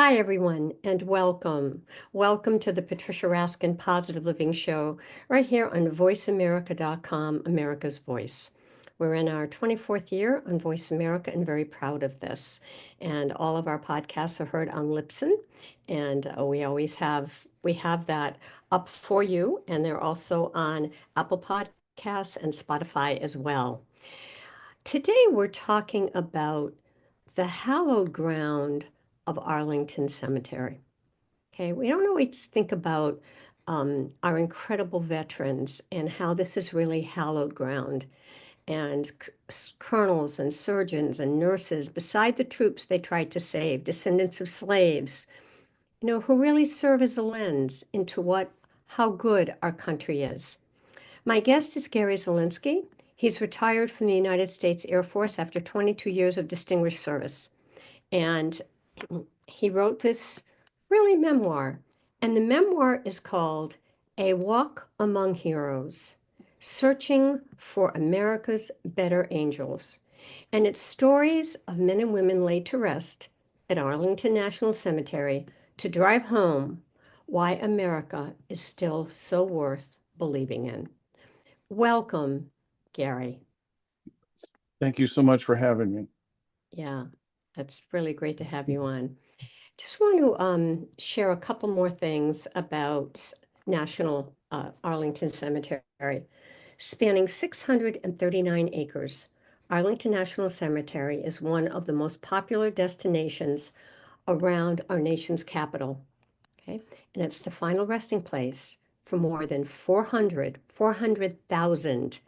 Hi, everyone, and welcome. Welcome to the Patricia Raskin Positive Living Show, right here on VoiceAmerica.com, America's Voice. We're in our 24th year on Voice America and very proud of this. And all of our podcasts are heard on Lipson, and we have that up for you, and they're also on Apple Podcasts and Spotify as well. Today, we're talking about the hallowed ground of Arlington Cemetery. Okay, we don't always think about our incredible veterans and how this is really hallowed ground. And colonels and surgeons and nurses, beside the troops they tried to save, descendants of slaves, who really serve as a lens into how good our country is. My guest is Gary Zelinski. He's retired from the United States Air Force after 22 years of distinguished service. And he wrote this really memoir. And the memoir is called A Walk Among Heroes, Searching for America's Better Angels. And it's stories of men and women laid to rest at Arlington National Cemetery to drive home why America is still so worth believing in. Welcome, Gary. Thank you so much for having me. Yeah, that's really great to have you on. Just want to share a couple more things about National Arlington Cemetery. Spanning 639 acres, Arlington National Cemetery is one of the most popular destinations around our nation's capital. Okay, and it's the final resting place for more than 400,000.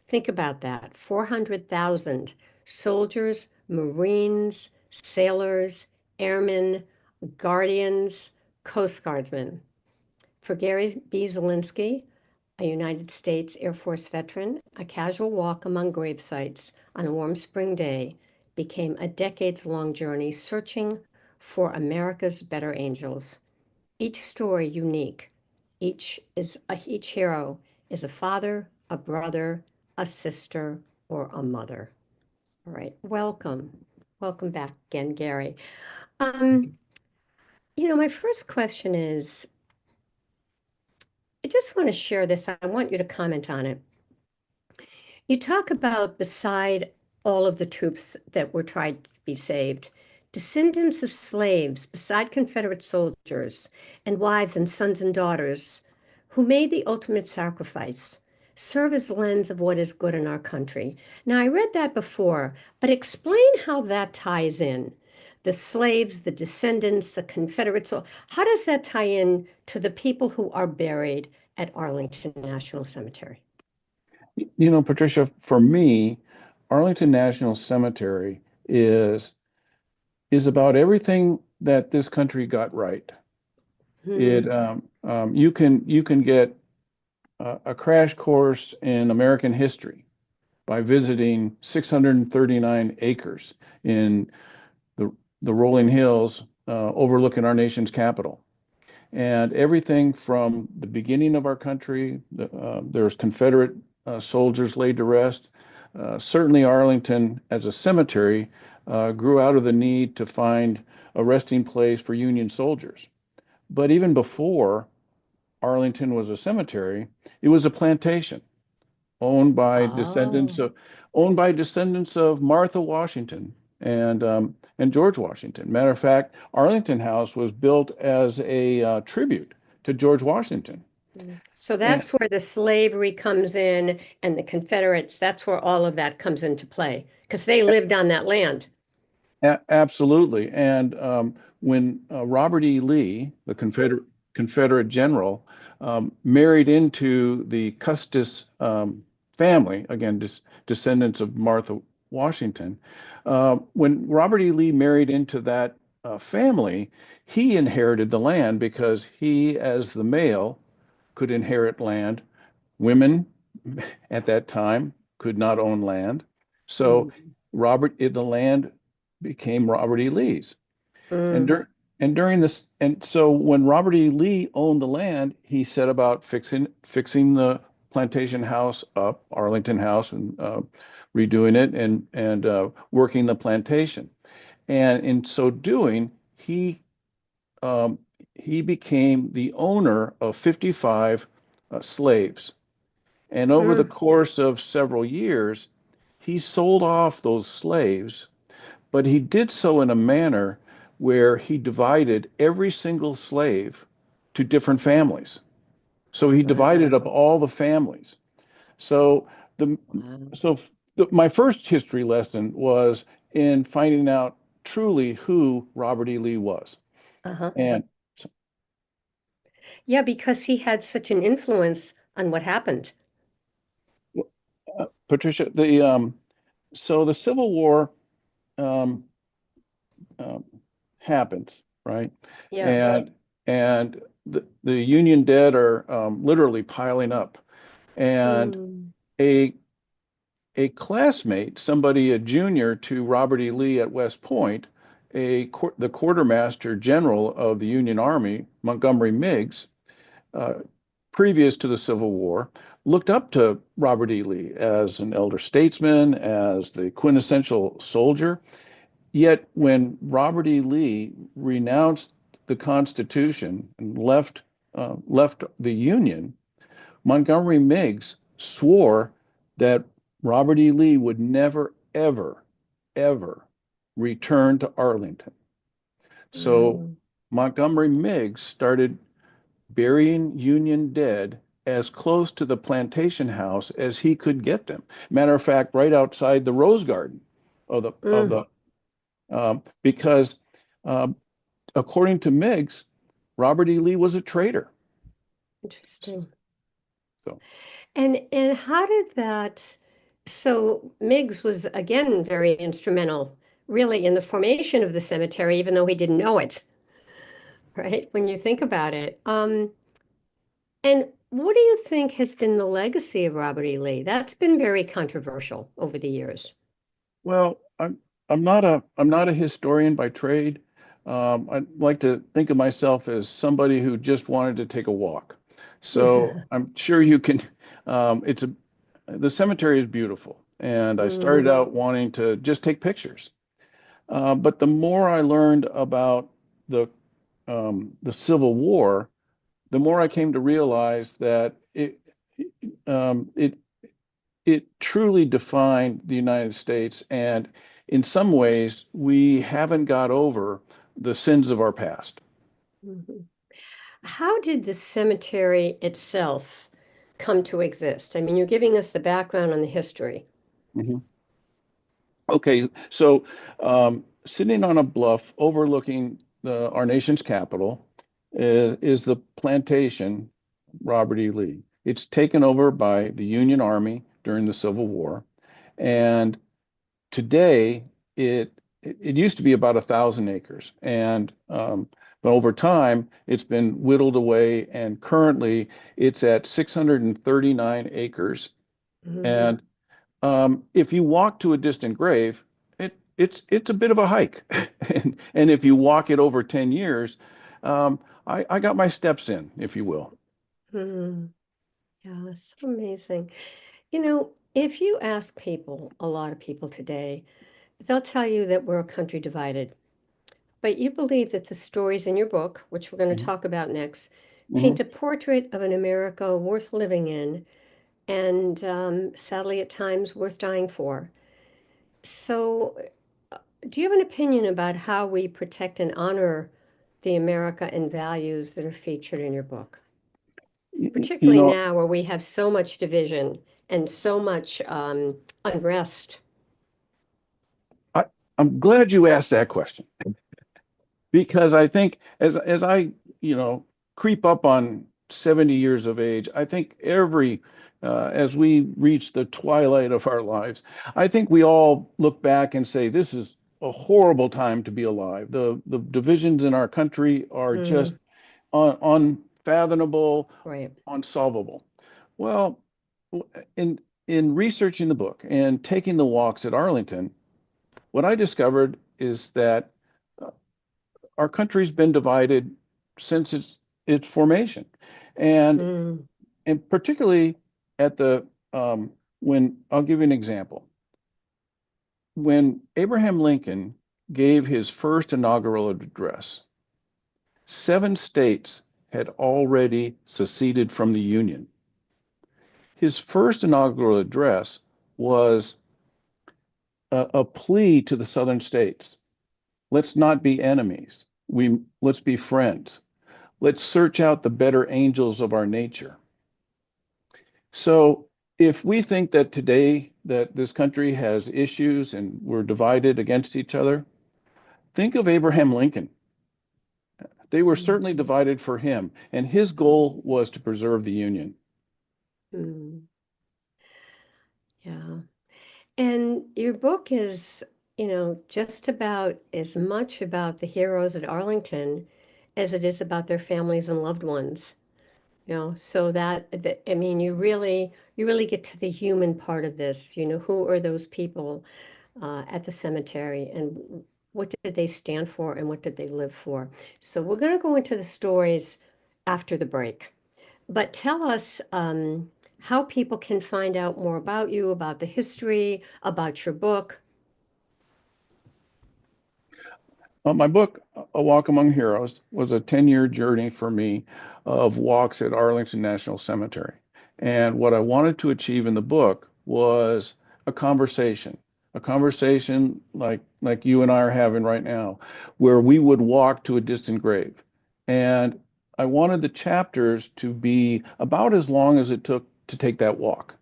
Think about that, 400,000 soldiers, Marines, sailors, airmen, guardians, Coast Guardsmen. For Gary B. Zelinski, a United States Air Force veteran, a casual walk among grave sites on a warm spring day became a decades-long journey searching for America's better angels. Each story unique. Each hero is a father, a brother, a sister, or a mother. All right, welcome. Welcome back again, Gary. Um, my first question is, I just want to share this. I want you to comment on it. You talk about beside all of the troops that were tried to be saved, descendants of slaves beside Confederate soldiers and wives and sons and daughters who made the ultimate sacrifice serve as the lens of what is good in our country. Now, I read that before, but explain how that ties in. The slaves, the descendants, the Confederates, how does that tie in to the people who are buried at Arlington National Cemetery? Patricia, for me, Arlington National Cemetery is about everything that this country got right. Hmm. You can get a crash course in American history by visiting 639 acres in the the rolling hills overlooking our nation's capital. And everything from the beginning of our country, there's Confederate soldiers laid to rest. Certainly, Arlington, as a cemetery, grew out of the need to find a resting place for Union soldiers. But even before Arlington was a cemetery, it was a plantation owned by descendants Oh, of owned by descendants of Martha Washington and George Washington. Matter of fact, Arlington House was built as a tribute to George Washington. so And that's where the slavery comes in and the Confederates, that's where all of that comes into play because they lived on that land. absolutely. And when Robert E. Lee, the Confederate general, married into the Custis family, again, descendants of Martha Washington. When Robert E. Lee married into that family, he inherited the land because he, as the male, could inherit land. Women at that time could not own land. So Mm. the land became Robert E. Lee's. And Mm. during this, and so when Robert E. Lee owned the land, he set about fixing the plantation house up, Arlington House, and redoing it and working the plantation. And in so doing, he um, he became the owner of 55 slaves. And over the Mm, course of several years, he sold off those slaves, but he did so in a manner where he divided every single slave to different families. So he divided up wow. all the families. So the Wow. so my first history lesson was in finding out truly who Robert E. Lee was. Uh-huh. And so, Yeah, because he had such an influence on what happened. Patricia, the Civil War um, um, happens, right? Yeah. And and the Union dead are literally piling up. And Mm, a a classmate, somebody a junior to Robert E. Lee at West Point, the quartermaster general of the Union Army, Montgomery Meigs, uh, previous to the Civil War, looked up to Robert E. Lee as an elder statesman, as the quintessential soldier. Yet when Robert E. Lee renounced the Constitution and left the Union, Montgomery Meigs swore that Robert E. Lee would never, ever, ever return to Arlington. So mm, Montgomery Meigs started burying Union dead as close to the plantation house as he could get them. Matter of fact, right outside the Rose Garden of mm. the because um, according to Meigs, Robert E. Lee was a traitor. Interesting. So And how did that, so Miggs was again very instrumental, really, in the formation of the cemetery, even though he didn't know it, right? When you think about it. And what do you think has been the legacy of Robert E. Lee? That's been very controversial over the years. well, I'm not a historian by trade. I like to think of myself as somebody who just wanted to take a walk. So I'm sure you can. It's a The cemetery is beautiful, and I started Mm, out wanting to just take pictures. But the more I learned about the the Civil War, the more I came to realize that um, it it truly defined the United States, and in some ways, we haven't got over the sins of our past. mhm. How did the cemetery itself come to exist? I mean, you're giving us the background on the history. Mhm. Okay, so sitting on a bluff overlooking our nation's capital is the plantation Robert E. Lee. It's taken over by the Union Army during the Civil War, and today it used to be about 1,000 acres, and but over time it's been whittled away, and currently it's at 639 acres. Hmm. And if you walk to a distant grave, it's a bit of a hike, and if you walk it over 10 years, I got my steps in, if you will. Hmm. Yeah, that's so amazing. You know, if you ask people, a lot of people today, they'll tell you that we're a country divided. But you believe that the stories in your book, which we're going to Mhm. talk about next, paint Mhm. a portrait of an America worth living in and sadly at times worth dying for. So, do you have an opinion about how we protect and honor the America and values that are featured in your book? You Particularly know, now where we have so much division and so much unrest. I, I'm glad you asked that question, because I think as I, you know, creep up on 70 years of age, I think as we reach the twilight of our lives, I think we all look back and say, this is a horrible time to be alive. The divisions in our country are just Mm, unfathomable, right. unsolvable. Well, in researching the book and taking the walks at Arlington, what I discovered is that uh, our country's been divided since its formation, and Mm, particularly at the when I'll give you an example. When Abraham Lincoln gave his first inaugural address, 7 states had already seceded from the Union. His first inaugural address was a plea to the Southern states. Let's not be enemies. Let's be friends. Let's search out the better angels of our nature. So if we think that today that this country has issues and we're divided against each other, think of Abraham Lincoln. They were certainly Mhm. divided for him, and his goal was to preserve the Union. Mm, yeah. And your book is, just about as much about the heroes at Arlington as it is about their families and loved ones. So I mean, you really get to the human part of this. Who are those people at the cemetery, and what did they stand for, and what did they live for? So we're going to go into the stories after the break. But tell us how people can find out more about you, about the history, about your book. My book, A Walk Among Heroes, was a 10-year journey for me of walks at Arlington National Cemetery. And what I wanted to achieve in the book was a conversation like you and I are having right now, where we would walk to a distant grave. And I wanted the chapters to be about as long as it took to take that walk.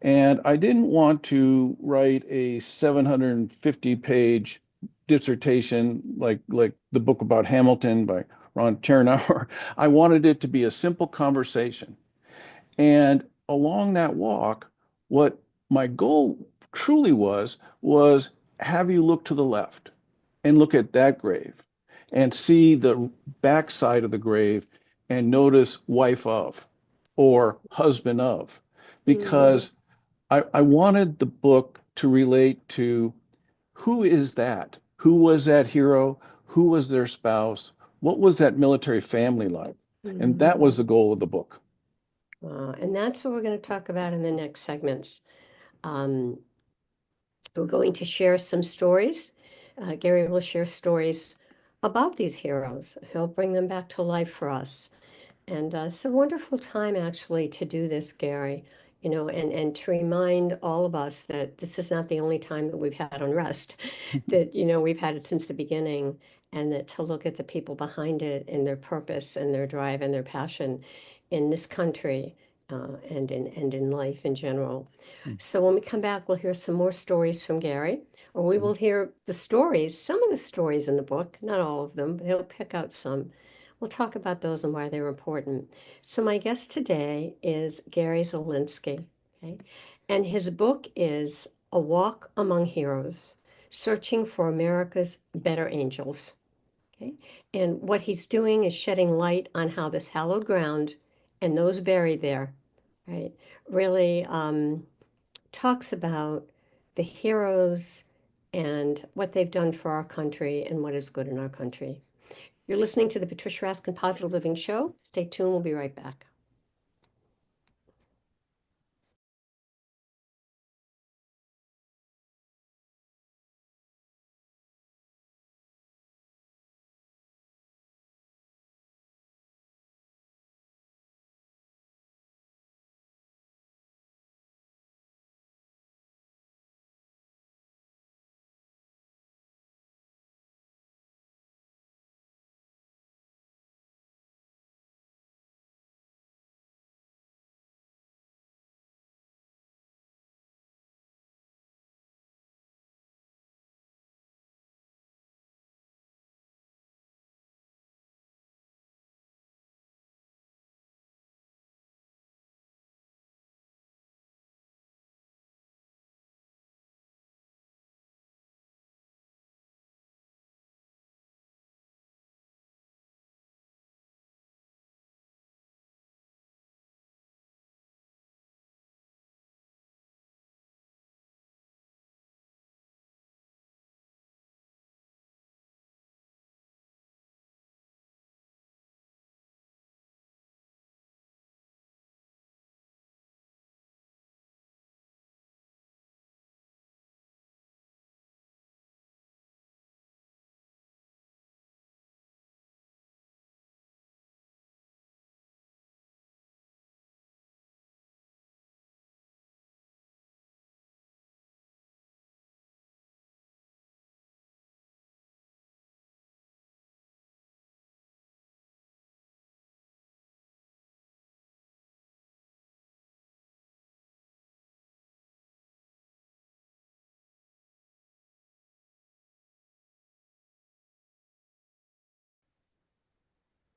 And I didn't want to write a 750-page dissertation like the book about Hamilton by Ron Chernow. I wanted it to be a simple conversation. And along that walk, what my goal truly was have you look to the left and look at that grave and see the backside of the grave and notice wife of or husband of, Mm, because I wanted the book to relate to who is that? Who was that hero? Who was their spouse? What was that military family like? And that was mhm. the goal of the book. And that's what we're going to talk about in the next segments. Um, we're going to share some stories. Gary will share stories about these heroes. He'll bring them back to life for us. And it's a wonderful time actually to do this, Gary, and to remind all of us that this is not the only time that we've had unrest, that, we've had it since the beginning, and that to look at the people behind it and their purpose and their drive and their passion in this country and in life in general. So when we come back, we'll hear some more stories from Gary, or we will hear the stories, some of the stories in the book, not all of them, but he'll pick out some. We'll talk about those and why they're important. So my guest today is Gary Zelinski, okay? And his book is A Walk Among Heroes, Searching for America's Better Angels, okay? And what he's doing is shedding light on how this hallowed ground and those buried there, right, really talks about the heroes and what they've done for our country and what is good in our country. You're listening to the Patricia Raskin Positive Living Show. Stay tuned. We'll be right back.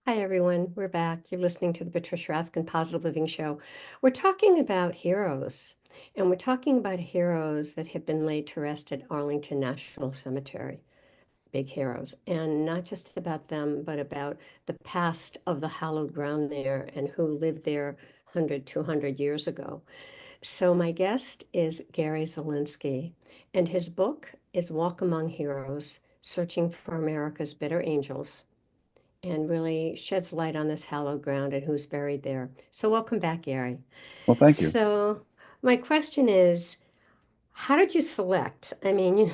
Hi, everyone. We're back. You're listening to the Patricia Raskin Positive Living Show. We're talking about heroes, and we're talking about heroes that have been laid to rest at Arlington National Cemetery. Big heroes, and not just about them, but about the past of the hallowed ground there and who lived there 100, 200 years ago. So, my guest is Gary Zelinski, and his book is Walk Among Heroes Searching for America's Better Angels, and really sheds light on this hallowed ground and who's buried there. So, welcome back, Gary. Well, thank you. So, my question is, how did you select? I mean,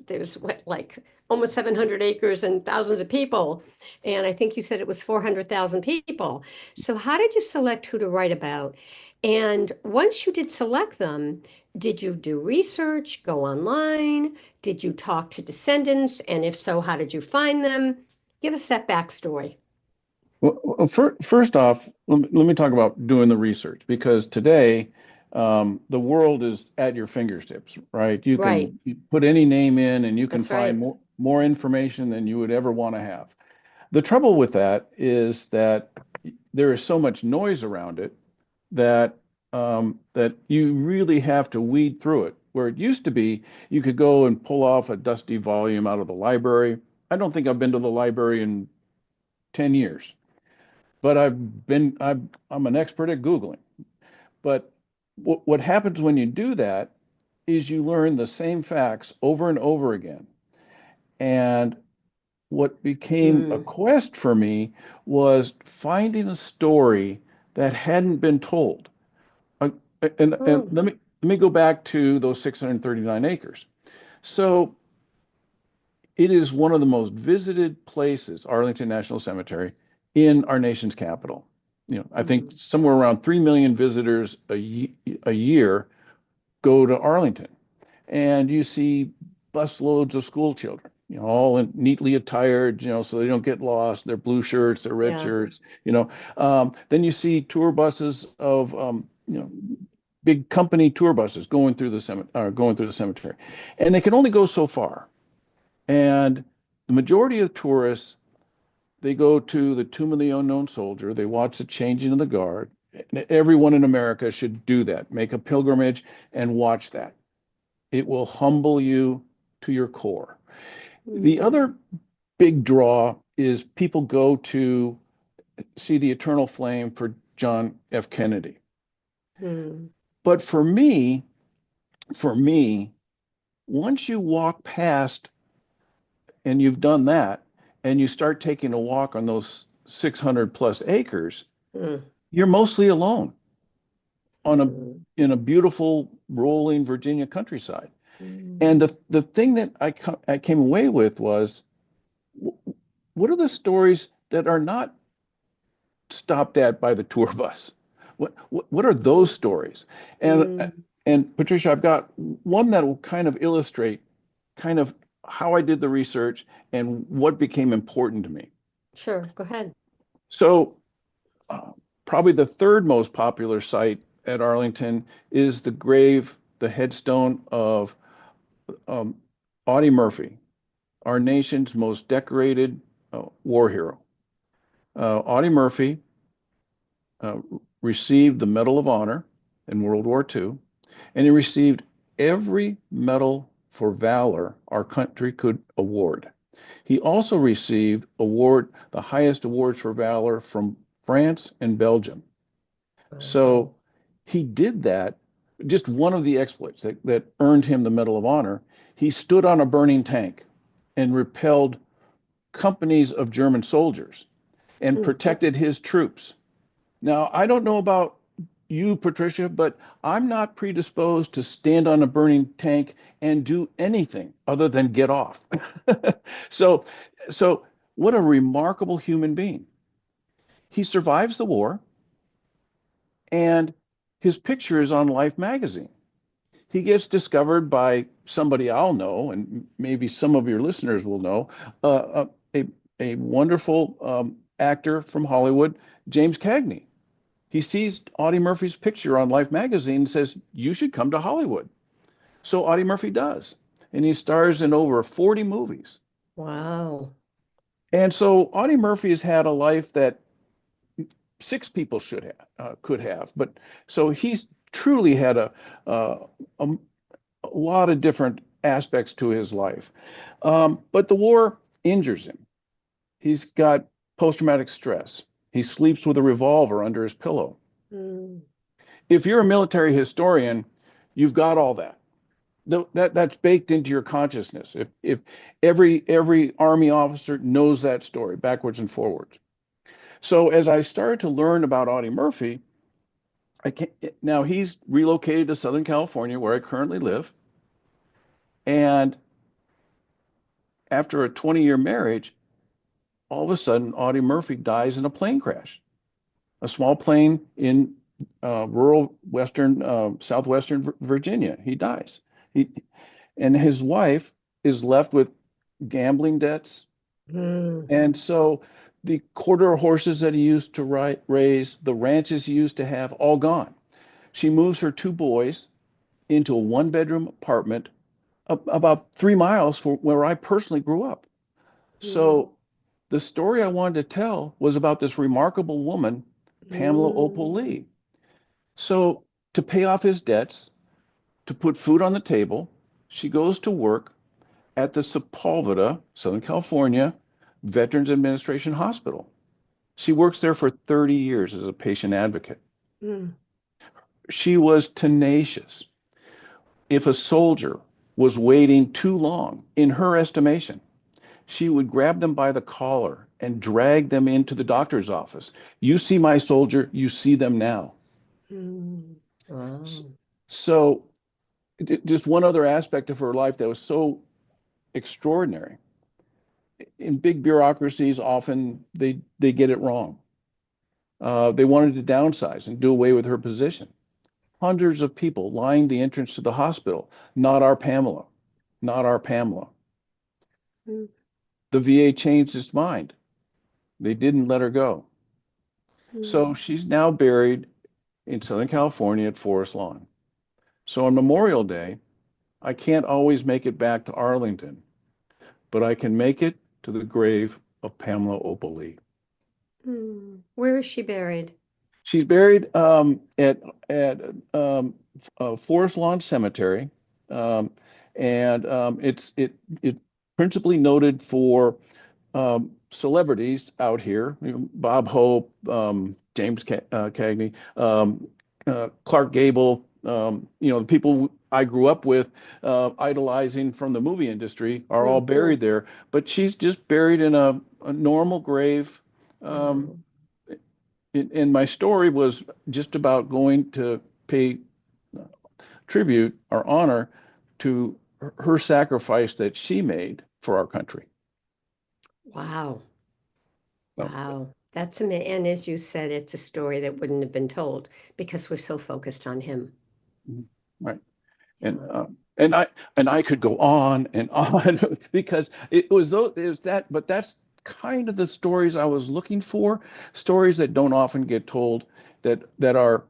there's what, like almost 700 acres and thousands of people, and I think you said it was 400,000 people. So, how did you select who to write about? And once you did select them, did you do research, go online? Did you talk to descendants? And if so, how did you find them? Give us that backstory. First off, let me talk about doing the research because today the world is at your fingertips, right? You Right, can put any name in and you can that's find right. more information than you would ever want to have. The trouble with that is that there is so much noise around it that that you really have to weed through it. Where it used to be, you could go and pull off a dusty volume out of the library. I don't think I've been to the library in 10 years, but I'm an expert at Googling. But what happens when you do that is you learn the same facts over and over again. And what became a Mm, quest for me was finding a story that hadn't been told. Uh, and oh, let me go back to those 639 acres. So it is one of the most visited places, Arlington National Cemetery, in our nation's capital. I think mm, somewhere around 3 million visitors a year go to Arlington. And you see busloads of school children, all neatly attired, so they don't get lost. Their blue shirts, their red yeah. shirts. Then you see tour buses of, big company tour buses going through the cemetery, and they can only go so far. And the majority of tourists, they go to the Tomb of the Unknown Soldier. They watch the changing of the guard. Everyone in America should do that. Make a pilgrimage and watch that. It will humble you to your core. The Mm, other big draw is people go to see the eternal flame for John F. Kennedy. mm, But for me, once you walk past and you've done that, and you start taking a walk on those 600 plus acres, mm, you're mostly alone on a mm, in a beautiful rolling Virginia countryside. mm. And the thing that I came away with was, what are the stories that are not stopped at by the tour bus? What are those stories? And Mm, and Patricia, I've got one that will kind of illustrate kind of how I did the research and what became important to me. sure, go ahead. So, uh, probably the third most popular site at Arlington is the headstone of um, Audie Murphy, our nation's most decorated war hero. Audie Murphy uh, received the Medal of Honor in World War II, and he received every medal for valor our country could award. He also received the highest awards for valor from France and Belgium. Wow. So he did that. Just one of the exploits that earned him the Medal of Honor. He stood on a burning tank and repelled companies of German soldiers and Mm, protected his troops. Now, I don't know about you, Patricia, but I'm not predisposed to stand on a burning tank and do anything other than get off. so, so what a remarkable human being. He survives the war, and his picture is on Life magazine. He gets discovered by somebody I'll know, and maybe some of your listeners will know, a, a wonderful actor from Hollywood, James Cagney. He sees Audie Murphy's picture on Life magazine and says, "You should come to Hollywood." So Audie Murphy does. And he stars in over 40 movies. wow. And so Audie Murphy has had a life that six people should have could have, but so he's truly had uh, a, a lot of different aspects to his life. But the war injures him. He's got post-traumatic stress. He sleeps with a revolver under his pillow. Mm, If you're a military historian, you've got all that. That's baked into your consciousness. If every army officer knows that story backwards and forwards. So as I started to learn about Audie Murphy, I can't, now he's relocated to Southern California, where I currently live. And after a 20-year marriage, all of a sudden, Audie Murphy dies in a plane crash, a small plane in rural western, southwestern Virginia. He dies. He, and his wife is left with gambling debts. mm, And so the quarter horses that he used to raise, the ranches he used to have, all gone. She moves her two boys into a one-bedroom apartment about 3 miles from where I personally grew up. mm, So the story I wanted to tell was about this remarkable woman, Pamela Opal mm, Lee. So to pay off his debts, to put food on the table, she goes to work at the Sepulveda, Southern California Veterans Administration Hospital. She works there for 30 years as a patient advocate. mm, She was tenacious. If a soldier was waiting too long, in her estimation, she would grab them by the collar and drag them into the doctor's office. You see my soldier, you see them now. mm. S- Wow. So, just one other aspect of her life that was so extraordinary. In big bureaucracies, often they get it wrong. They wanted to downsize and do away with her position. Hundreds of people lined the entrance to the hospital. Not our Pamela. Not our Pamela. Mm, The VA changed its mind. They didn't let her go. mm, So she's now buried in Southern California at Forest Lawn. So on Memorial Day, I can't always make it back to Arlington, but I can make it to the grave of Pamela Opal Lee. mm. Where is she buried? She's buried at Forest Lawn Cemetery, um, and it principally noted for celebrities out here, Bob Hope, James Cagney, Clark Gable, the people I grew up with, idolizing from the movie industry are all Mm, buried there. But she's just buried in a normal grave. Um, wow. and my story was just about going to pay tribute or honor to her sacrifice that she made for our country. Wow. So, Wow. That's amazing. And as you said, it's a story that wouldn't have been told because we're so focused on him. mhm, right. And Yeah. I could go on and on because it was that, but that's kind of the stories I was looking for, stories that don't often get told, that are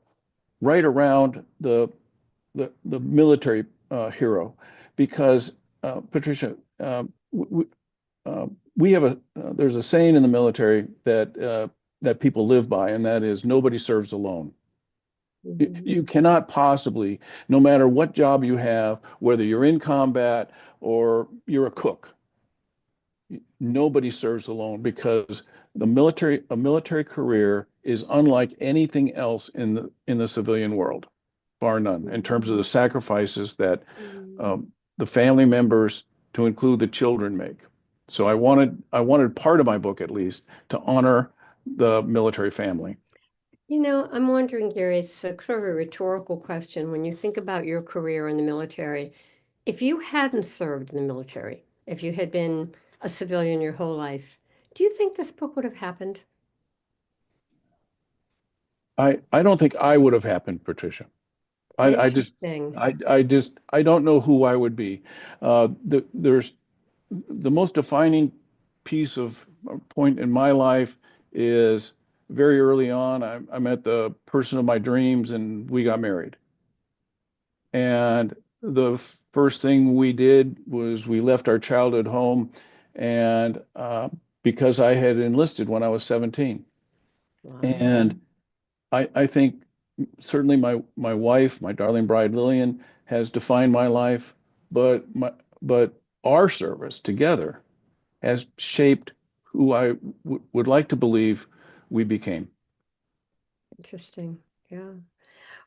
right around the military hero, because Patricia, we have there's a saying in the military that people live by, and that is nobody serves alone. Mhm. You cannot possibly, no matter what job you have, whether you're in combat or you're a cook, nobody serves alone, because a military career is unlike anything else in the civilian world, bar none, in terms of the Mhm. sacrifices that Mhm. the family members, to include the children, make. So I wanted part of my book at least to honor the military family. I'm wondering, Gary, it's a kind of a rhetorical question. When you think about your career in the military, if you hadn't served in the military, if you had been a civilian your whole life, do you think this book would have happened? I don't think I would have happened, Patricia. I just Interesting. I don't know who I would be. There's the most defining piece of point in my life is very early on. I met the person of my dreams, and we got married. And the first thing we did was we left our childhood home and because I had enlisted when I was 17. Wow. And I think certainly my wife, my darling bride Lillian, has defined my life, but our service together has shaped who I would like to believe we became. Interesting. Yeah.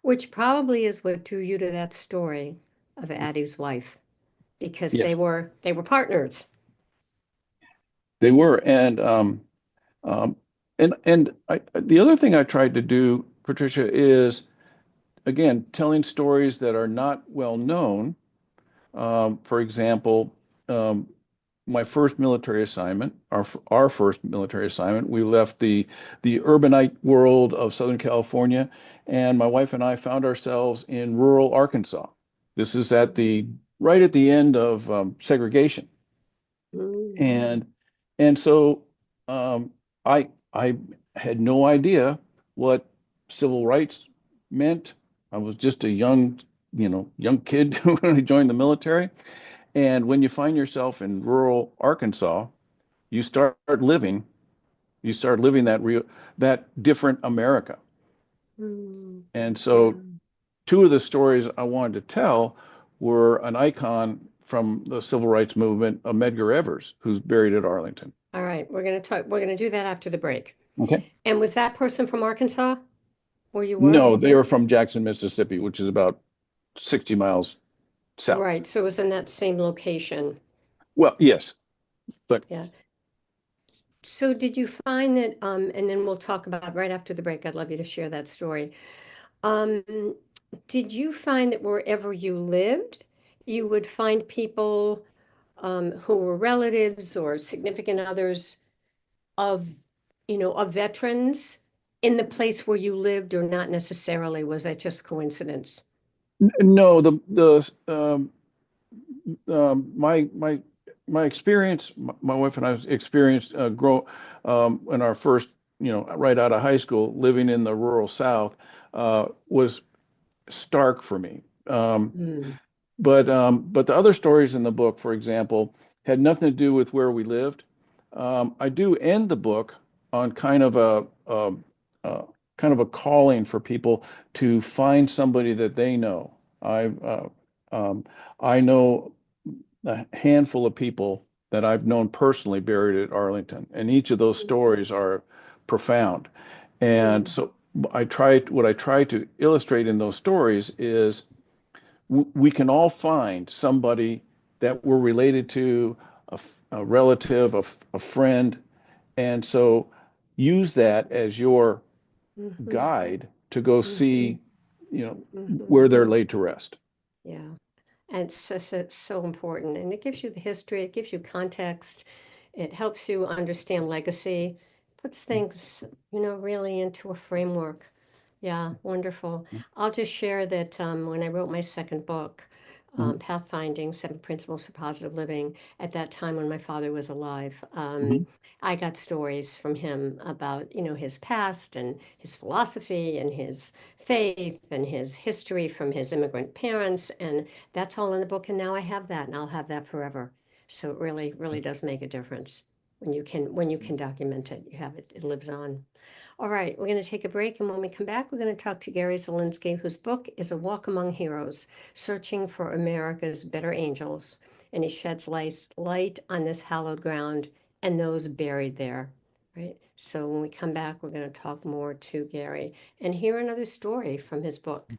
Which probably is what drew you to that story of Addie's wife, because they Yes, were partners. they were. Um, the other thing I tried to do, Patricia, is again telling stories that are not well known. For example, um, my first military assignment, our first military assignment, we left the urbanite world of Southern California, and my wife and I found ourselves in rural Arkansas. This is at the right at the end of segregation, Mm. and so I had no idea what civil rights meant. I was just a young kid when I joined the military. And when you find yourself in rural Arkansas, you start living, you start living that different America. Mm. And Yeah. so two of the stories I wanted to tell were an icon from the civil rights movement, Medgar Evers, who's buried at Arlington. All right, we're gonna do that after the break. Okay. And was that person from Arkansas where you were? No, they were from Jackson, Mississippi, which is about 60 miles south. Right, so it was in that same location. Well, yes, but Yeah. So did you find that, and then we'll talk about right after the break, I'd love you to share that story. Um, did you find that wherever you lived, you would find people who were relatives or significant others of, of veterans in the place where you lived, or not necessarily? Was that just coincidence? no, my experience, my wife and I's experience grow in our first, right out of high school, living in the rural South, was stark for me. Mm, But the other stories in the book, for example, had nothing to do with where we lived. I do end the book on a kind of a calling for people to find somebody that they know. I know a handful of people that I've known personally buried at Arlington, and each of those stories are profound. And mm, so what I try to illustrate in those stories is we can all find somebody that we're related to, a relative, a friend, and so use that as your mhm, guide to go mhm, see, mhm. where they're laid to rest. Yeah. And it's so important. And it gives you the history, it gives you context, it helps you understand legacy, puts things, really into a framework. Yeah, wonderful. I'll just share that when I wrote my second book, Mhm, Pathfinding, Seven Principles for Positive Living, at that time when my father was alive, mhm, I got stories from him about, his past and his philosophy and his faith and his history from his immigrant parents. And that's all in the book. And now I have that, and I'll have that forever. So it really, really does make a difference when you can document it. You have it, it lives on. All right, we're going to take a break, and when we come back, we're going to talk to Gary Zelinski, whose book is A Walk Among Heroes, Searching for America's Better Angels, and he sheds light on this hallowed ground and those buried there, right? So when we come back, we're going to talk more to Gary and hear another story from his book.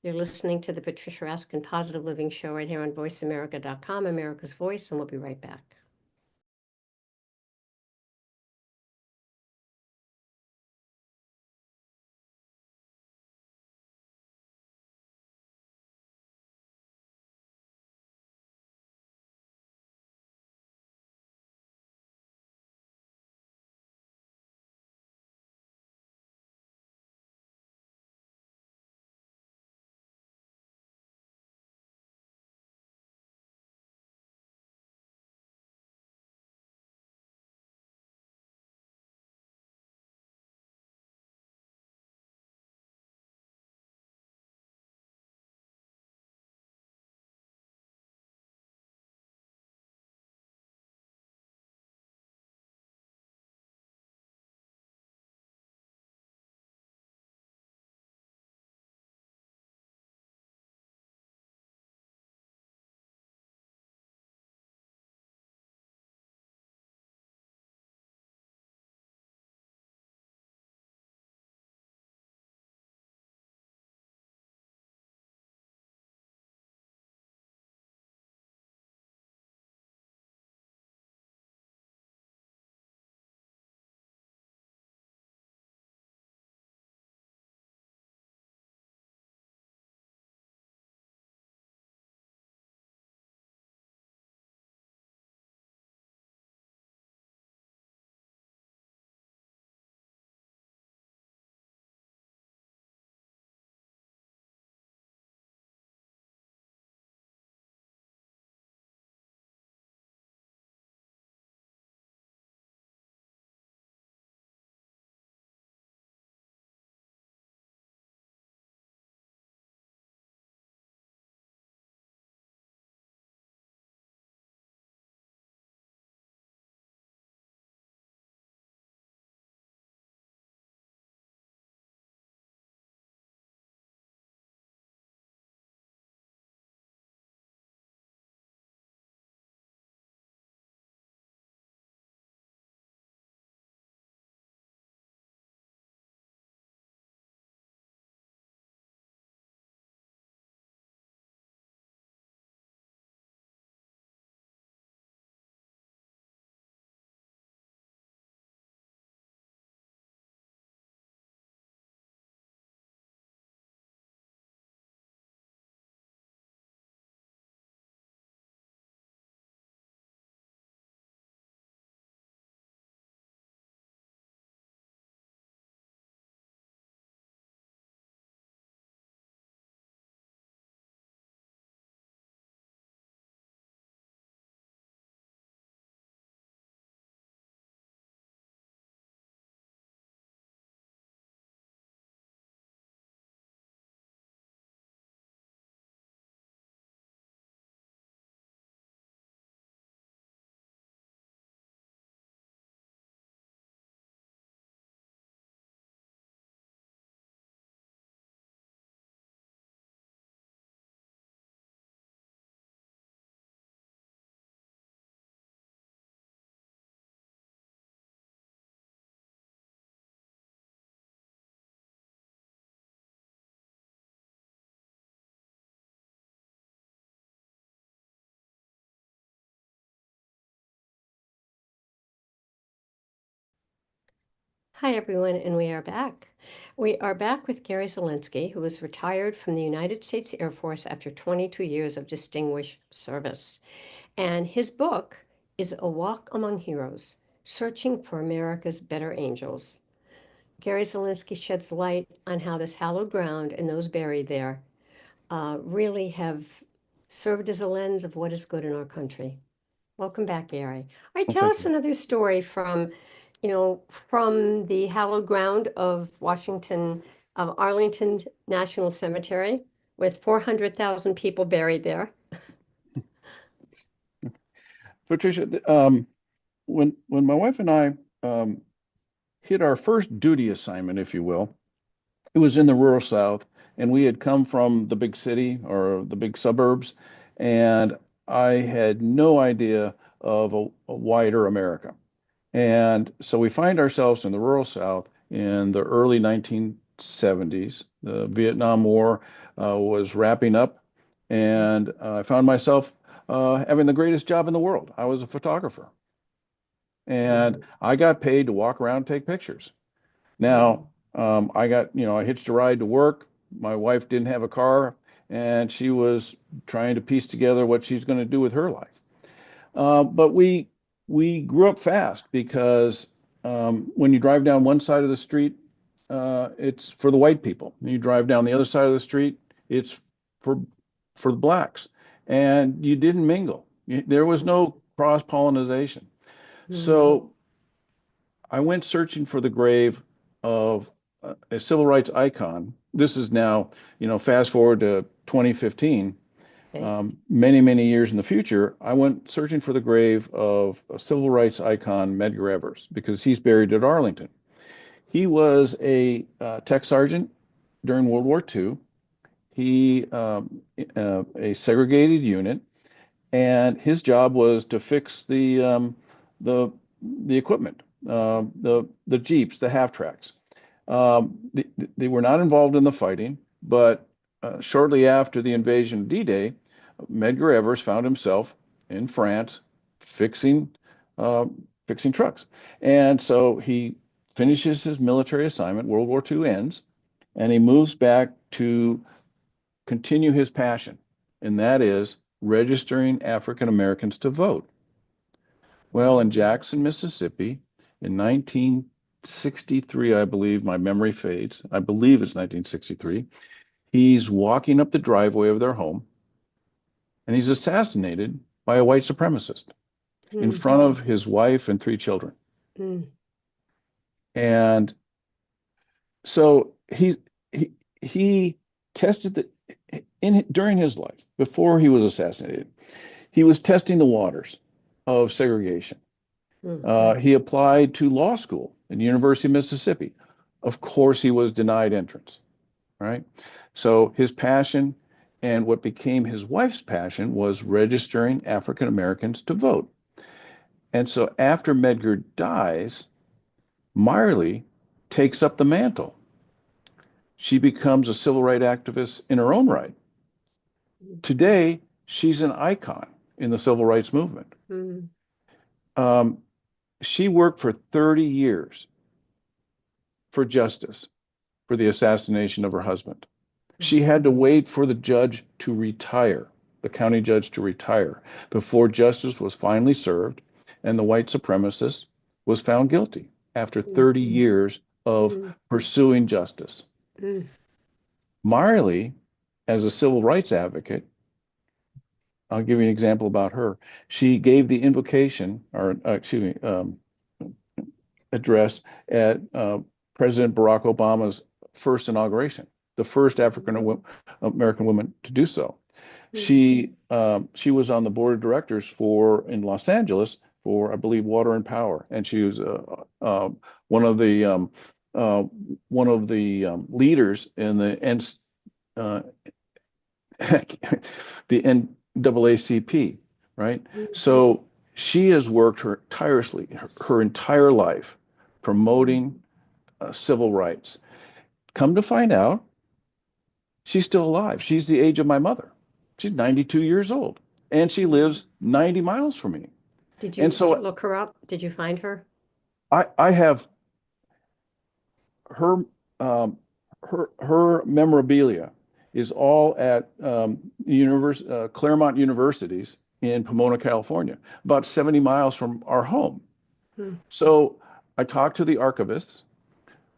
You're listening to the Patricia Raskin Positive Living Show right here on voiceamerica.com, America's Voice, and we'll be right back. Hi, everyone, and we are back. We are back with Gary Zelinski, who was retired from the United States Air Force after 22 years of distinguished service. And his book is A Walk Among Heroes, Searching for America's Better Angels. Gary Zelinski sheds light on how this hallowed ground and those buried there really have served as a lens of what is good in our country. Welcome back, Gary. All right, Well, tell thank us you. another story from the hallowed ground of Washington, of Arlington National Cemetery, with 400,000 people buried there. Patricia, when my wife and I um, hit our first duty assignment, if you will, it was in the rural South, and we had come from the big city or the big suburbs, and I had no idea of a wider America. And so we find ourselves in the rural South in the early 1970s. The Vietnam War was wrapping up, and I found myself having the greatest job in the world. I was a photographer, and I got paid to walk around and take pictures. Now, I hitched a ride to work. My wife didn't have a car, and she was trying to piece together what she's going to do with her life. But we grew up fast because when you drive down one side of the street, it's for the white people. When you drive down the other side of the street, it's for for the blacks, and you didn't mingle. There was no cross pollination. Mhm. So I went searching for the grave of a civil rights icon. This is now, fast forward to 2015, Okay. many years in the future. I went searching for the grave of a civil rights icon, Medgar Evers, because he's buried at Arlington. He was a tech sergeant during World War II. He a segregated unit, and his job was to fix the the equipment, the jeeps, the half tracks. They were not involved in the fighting, but shortly after the invasion of D-Day, Medgar Evers found himself in France fixing uh, fixing trucks, and so he finishes his military assignment. World War II ends, and he moves back to continue his passion, and that is registering African Americans to vote. Well, in Jackson, Mississippi, in 1963, I believe, my memory fades. I believe it's 1963. He's walking up the driveway of their home, and he's assassinated by a white supremacist in Mm, front of his wife and three children. mm, And so he he tested the in during his life before he was assassinated. He was testing the waters of segregation. mm, He applied to law school at the University of Mississippi. Of course, he was denied entrance, right? So his passion and what became his wife's passion was registering African Americans to vote. And so after Medgar dies, Marley takes up the mantle. She becomes a civil rights activist in her own right. Today, she's an icon in the civil rights movement. mm, Um, she worked for 30 years for justice for the assassination of her husband. mm, She had to wait for the judge to retire, the county judge to retire, before justice was finally served and the white supremacist was found guilty after mm, 30 years of mm, pursuing justice. mm, Marley, as a civil rights advocate, I'll give you an example about her. She gave the invocation, or excuse me, address at President Barack Obama's first inauguration, the first African American woman to do so. mm, She was on the board of directors for in Los Angeles for I believe Water and Power, and she was one of the uh, leaders in uh, the NAACP, right? mm, So she has worked her entire life mm, promoting civil rights. Come to find out, she's still alive. She's the age of my mother. She's 92 years old, and she mm. lives 90 miles from me. Did And you so look her up? Did you find her? I have her um, her memorabilia is all at Claremont Universities in Pomona, California, about 70 miles from our home. Hmm. So I talked to the archivists.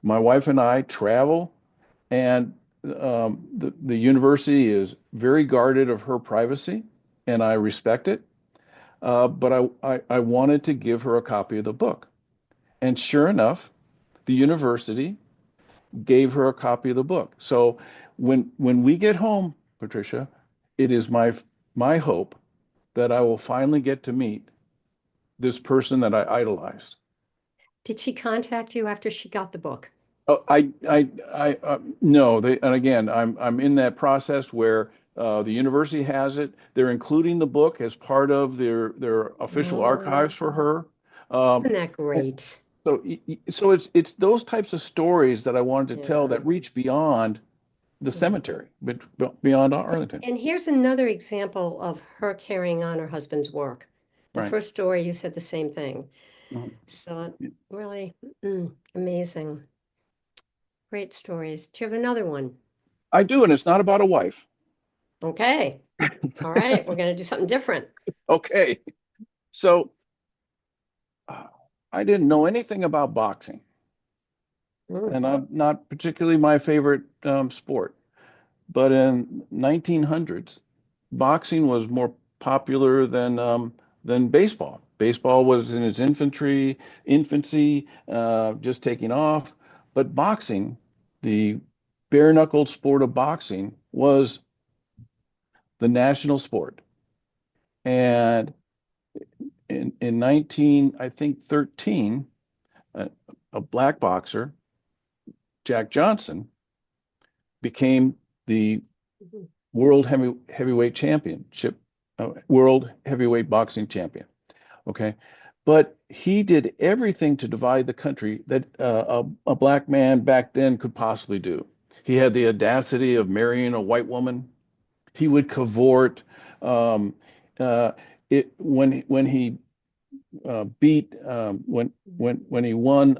My wife and I travel, and the university is very guarded of her privacy, and I respect it. But I wanted to give her a copy of the book. And sure enough, the university gave her a copy of the book. So when we get home, Patricia, it is my hope that I will finally get to meet this person that I idolized. Did she contact you after she got the book? Oh, no. And again, I'm in that process where the university has it. They're including the book as part of their official Oh, archives for her. Um, isn't that great? so it's those types of stories that I wanted to tell Yeah. that reach beyond the Yeah. cemetery, but beyond Arlington. And here's another example of her carrying on her husband's work. The Right. first story, you said the same thing. Mhm. So really amazing. Great stories. Do you have another one? I do, and it's not about a wife. Okay. All right. We're going to do something different. Okay. So uh, I didn't know anything about boxing, Mm, and not particularly my favorite sport. But in 1900s, boxing was more popular than baseball. Baseball was in its infancy, just taking off. But boxing, the bare-knuckled sport of boxing, was the national sport. And in 19, I think 13, a, a black boxer, Jack Johnson, became the mhm, heavyweight championship, world heavyweight boxing champion. Okay. But he did everything to divide the country that a black man back then could possibly do. He had the audacity of marrying a white woman. He would cavort. Um, uh, when he beat when he won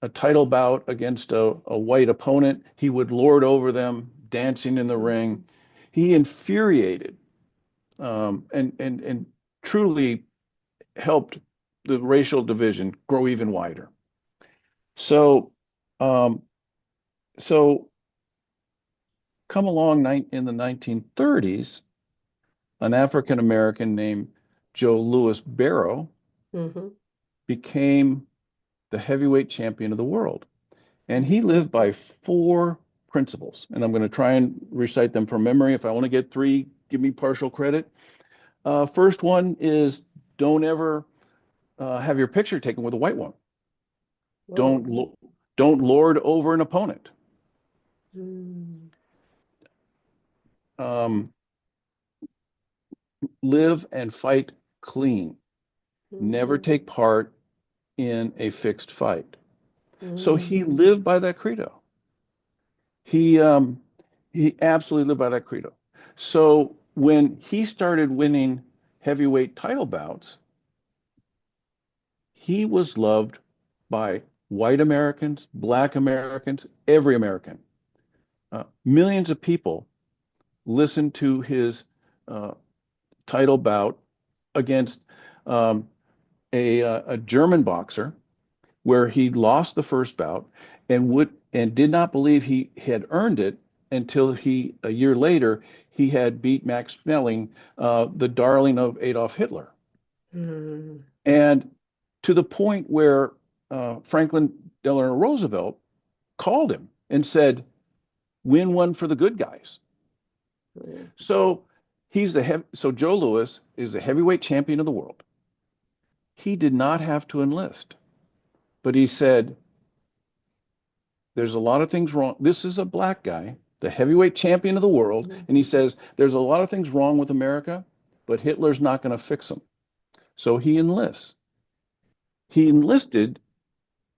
a title bout against a white opponent, he would lord over them, dancing in the ring. mhm. He infuriated and truly helped the racial division grow even wider. So, um, so come along in the 1930s, an African American named Joe Louis Barrow Mhm. became the heavyweight champion of the world. And he lived by four principles. And I'm going to try and recite them from memory. If I want to get three, give me partial credit. First one is don't ever have your picture taken with a white woman. Whoa. Don't lord over an opponent. Mm, Um, live and fight clean. Never mhm, take part in a fixed fight. So mm, he lived by that credo. He um, he absolutely lived by that credo. So when he started winning heavyweight title bouts, he was loved by white Americans, black Americans, every American. Millions of people listened to his uh, title bout against um, a German boxer where he lost the first bout and did not believe he had earned it until a year later he had beat Max Schmeling, the darling of Adolf Hitler, mm, and to the point where Franklin Delano Roosevelt called him and said, "Win one for the good guys." mm. So so Joe Louis is the heavyweight champion of the world. He did not have to enlist, but he said, there's a lot of things wrong. This is a black guy, the heavyweight champion of the world, Mhm. and he says there's a lot of things wrong with America, but Hitler's not going to fix them. So he enlists. He enlisted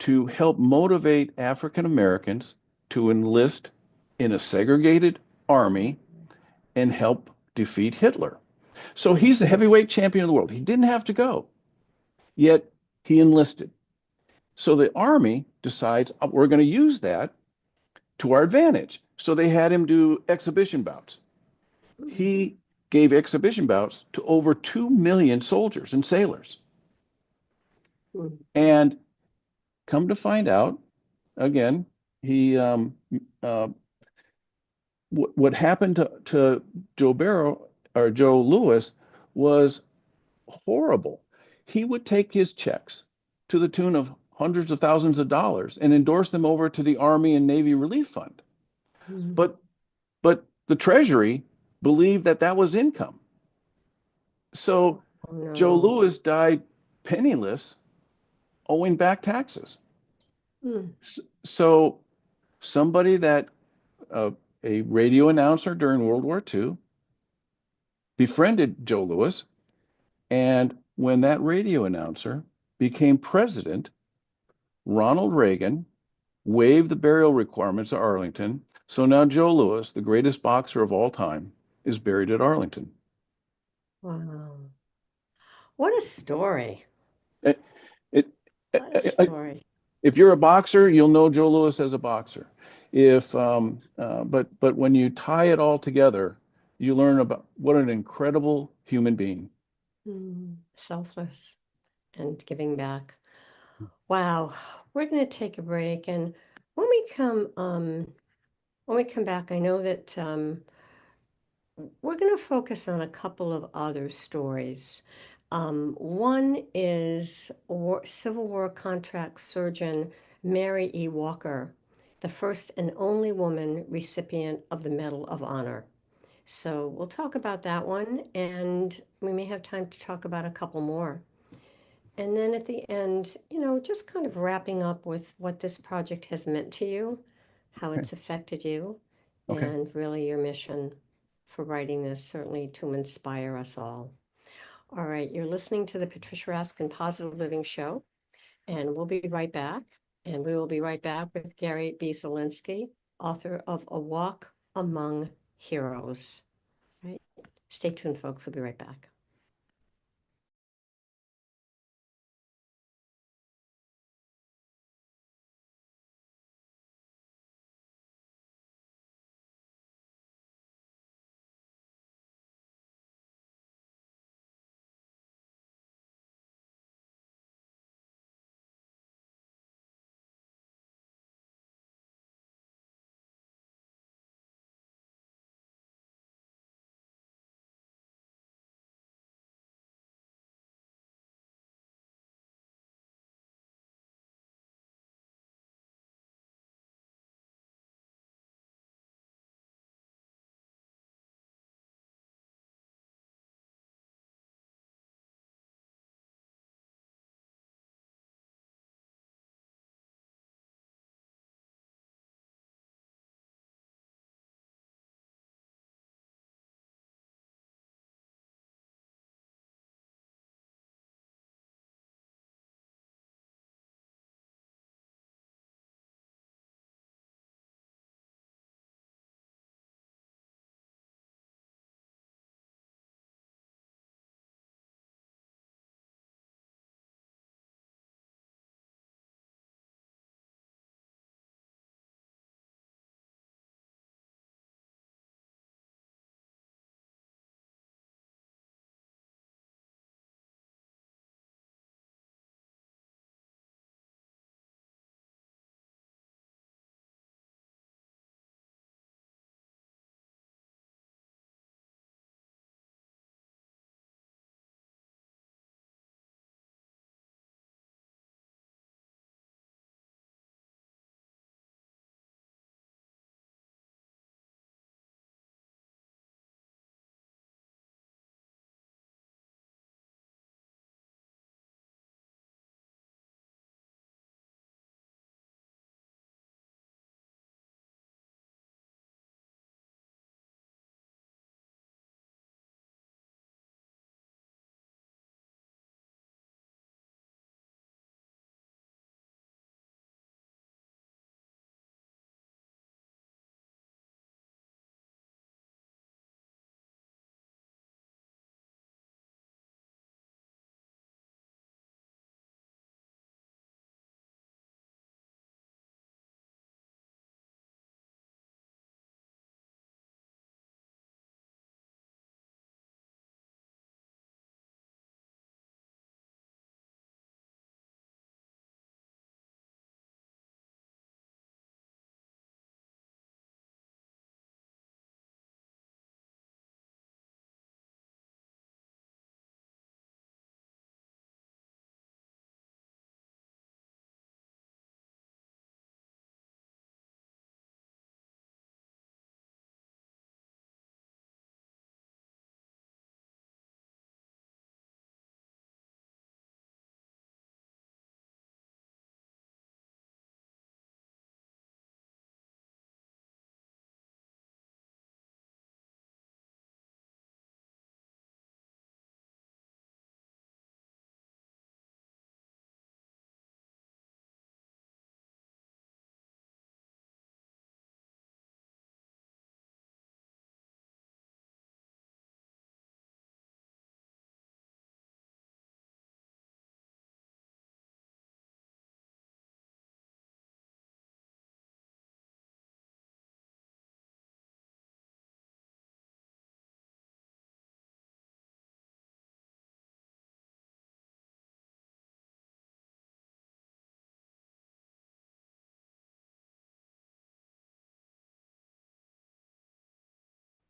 to help motivate African Americans to enlist in a segregated army and help defeat Hitler. So he's the heavyweight champion of the world. He didn't have to go, yet he enlisted. So the army decides we're going to use that to our advantage. So they had him do exhibition bouts. He gave exhibition bouts to over 2 million soldiers and sailors. Mm. And come to find out, again, he uh, what happened to Joe Barrow or Joe Louis was horrible. He would take his checks to the tune of hundreds of thousands of dollars and endorse them over to the Army and Navy Relief Fund. Mm. But but the Treasury believed that that was income. So Oh Joe no. Louis died penniless, owing back taxes. Mm. So somebody that a radio announcer during World War II befriended Joe Louis, and when that radio announcer became president, Ronald Reagan waived the burial requirements of Arlington. So now Joe Louis, the greatest boxer of all time, is buried at Arlington. Wow. What a story. It, it, What a story. if you're a boxer, you'll know Joe Louis as a boxer. If but when you tie it all together, you learn about what an incredible human being. Mm. Selfless and giving back. Wow. We're going to take a break, and when we come when we come back, I know that we're going to focus on a couple of other stories. One is Civil War contract surgeon Mary E. Walker, the first and only woman recipient of the Medal of Honor. So we'll talk about that one, and we may have time to talk about a couple more. And then at the end, just kind of wrapping up with what this project has meant to you, how Okay. it's affected you, Okay. and really your mission for writing this, certainly to inspire us all. All right, you're listening to the Patricia Raskin Positive Living Show, and we'll be right back. And we will be right back with Gary B. Zelinski, author of A Walk Among Heroes. Right? Stay tuned, folks. We'll be right back.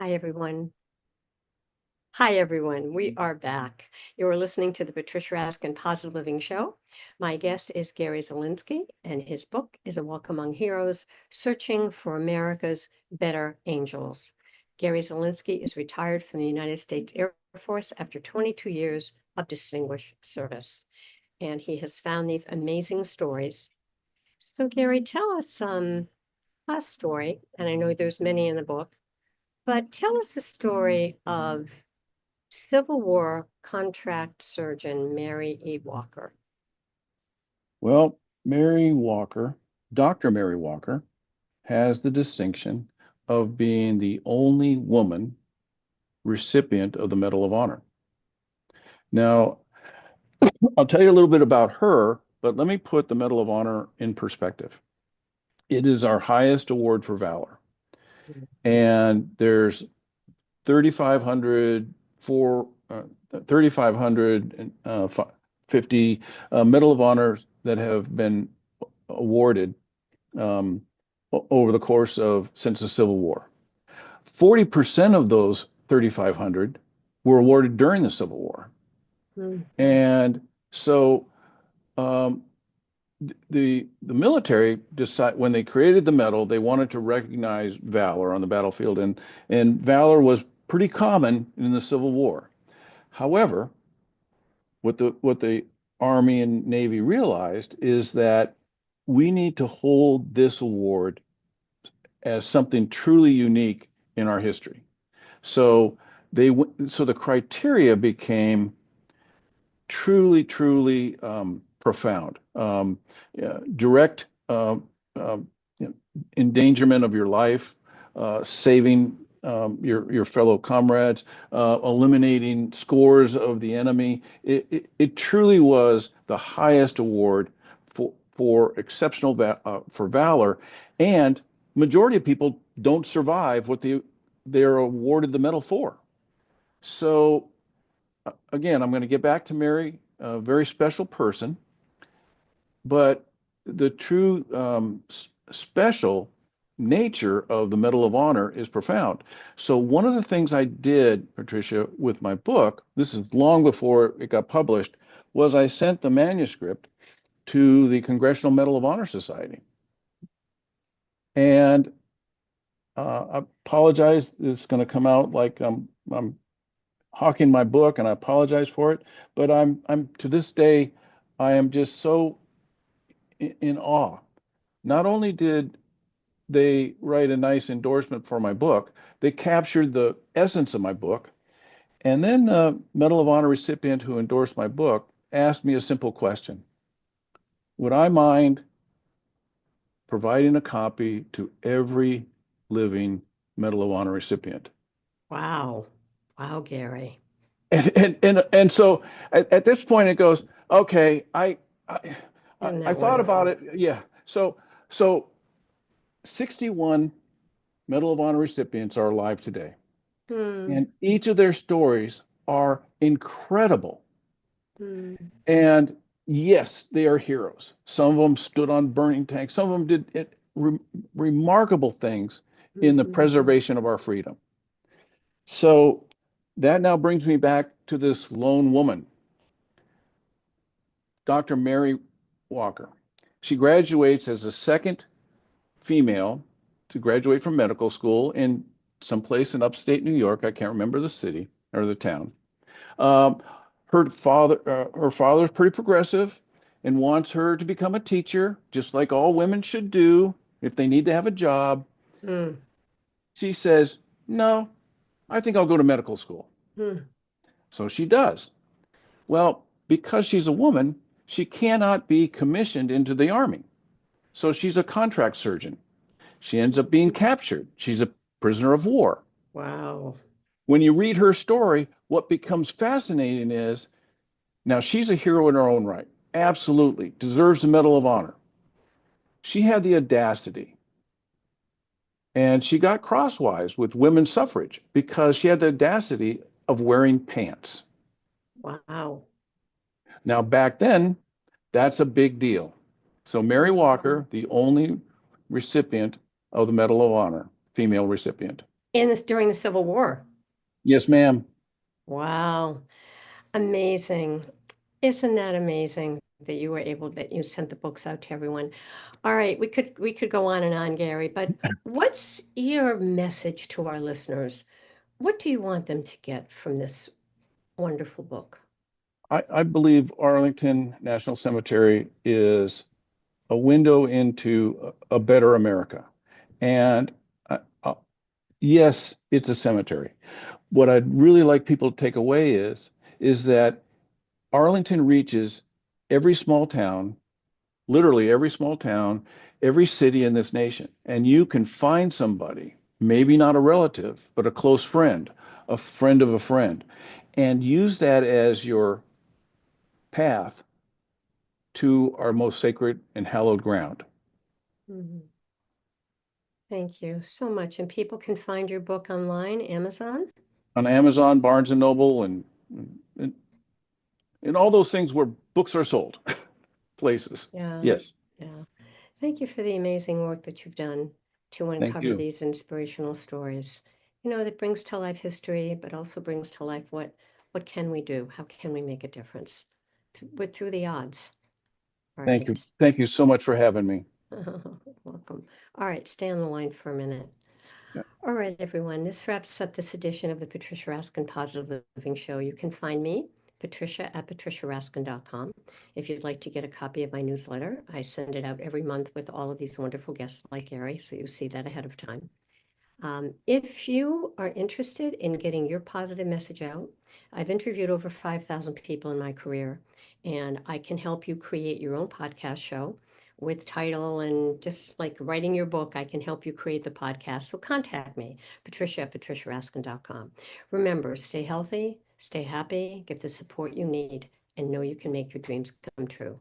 Hi, everyone. Hi, everyone. We are back. You are listening to the Patricia Raskin Positive Living Show. My guest is Gary Zelinski, and his book is A Walk Among Heroes, Searching for America's Better Angels. Gary Zelinski is retired from the United States Air Force after 22 years of distinguished service, and he has found these amazing stories. So, Gary, tell us a story, and I know there's many in the book, but tell us the story of Civil War contract surgeon Mary E. Walker. Well, Mary Walker, Dr. Mary Walker, has the distinction of being the only woman recipient of the Medal of Honor. Now, I'll tell you a little bit about her, but let me put the Medal of Honor in perspective. It is our highest award for valor, and there's 3,500 for 3,550 Medal of Honors that have been awarded um, over the course of since the Civil War. 40% of those 3,500 were awarded during the Civil War. Mm. And so um, the military decide when they created the medal, they wanted to recognize valor on the battlefield, and valor was pretty common in the Civil War. However, what the Army and Navy realized is that we need to hold this award as something truly unique in our history. So so the criteria became truly profound. Direct uh, endangerment of your life, saving your fellow comrades, eliminating scores of the enemy. It truly was the highest award for exceptional for valor, and majority of people don't survive what they're awarded the medal for. So again, I'm going to get back to Mary, a very special person, but the true special nature of the Medal of Honor is profound. So one of the things I did, Patricia, with my book, this is long before it got published, was I sent the manuscript to the Congressional Medal of Honor Society. And I apologize, it's going to come out like I'm hawking my book, and I apologize for it. But I'm to this day, I am just so in awe. Not only did they write a nice endorsement for my book, they captured the essence of my book. And then the Medal of Honor recipient who endorsed my book asked me a simple question. Would I mind providing a copy to every living Medal of Honor recipient? Wow. Wow, Gary. And so at this point it goes, okay, I Isn't I that thought about wonderful? it. Yeah. So 61 Medal of Honor recipients are alive today, Hmm. and each of their stories are incredible. Hmm. And yes, they are heroes. Some of them stood on burning tanks. Some of them did remarkable things in the Hmm. preservation of our freedom. So that now brings me back to this lone woman, Dr. Mary Walker. She graduates as the second female to graduate from medical school in someplace in upstate New York. I can't remember the city or the town. Um, her father is pretty progressive and wants her to become a teacher, just like all women should do if they need to have a job. Hmm. She says, "No, I think I'll go to medical school." Hmm. So she does. Well, because she's a woman, she cannot be commissioned into the army. So she's a contract surgeon. She ends up being captured. She's a prisoner of war. Wow. When you read her story, what becomes fascinating is now she's a hero in her own right. Absolutely. Deserves the Medal of Honor. She had the audacity, and she got crosswise with women's suffrage because she had the audacity of wearing pants. Wow. Now, back then, that's a big deal. So Mary Hmm. Walker, the only recipient of the Medal of Honor, female recipient. during the Civil War. Yes, ma'am. Wow. Amazing. Isn't that amazing that you were able that you sent the books out to everyone? All right, we could go on and on, Gary, but what's your message to our listeners? What do you want them to get from this wonderful book? I believe Arlington National Cemetery is a window into a better America. And yes, it's a cemetery. What I'd really like people to take away is that Arlington reaches every small town, literally every small town, every city in this nation. And you can find somebody, maybe not a relative, but a close friend, a friend of a friend, and use that as your path to our most sacred and hallowed ground. Mhm. Thank you so much. And people can find your book online, Amazon? On Amazon, Barnes and Noble, and, and all those things where books are sold, places. Yeah, Yes, yeah. Thank you for the amazing work that you've done to thank uncover you. these inspirational stories. You know, that brings to life history, but also brings to life what can we do? How can we make a difference? Through the odds. All Thank you. right. Thank you so much for having me. Welcome. All right, stay on the line for a minute. Yeah. All right, everyone, this wraps up this edition of the Patricia Raskin Positive Living Show. You can find me, Patricia, at patriciaraskin.com. If you'd like to get a copy of my newsletter, I send it out every month with all of these wonderful guests like Gary, so you see that ahead of time. If you are interested in getting your positive message out, I've interviewed over 5,000 people in my career, and I can help you create your own podcast show with title and just like writing your book. I can help you create the podcast. So contact me, Patricia at patriciaraskin.com. Remember, stay healthy, stay happy, get the support you need, and know you can make your dreams come true.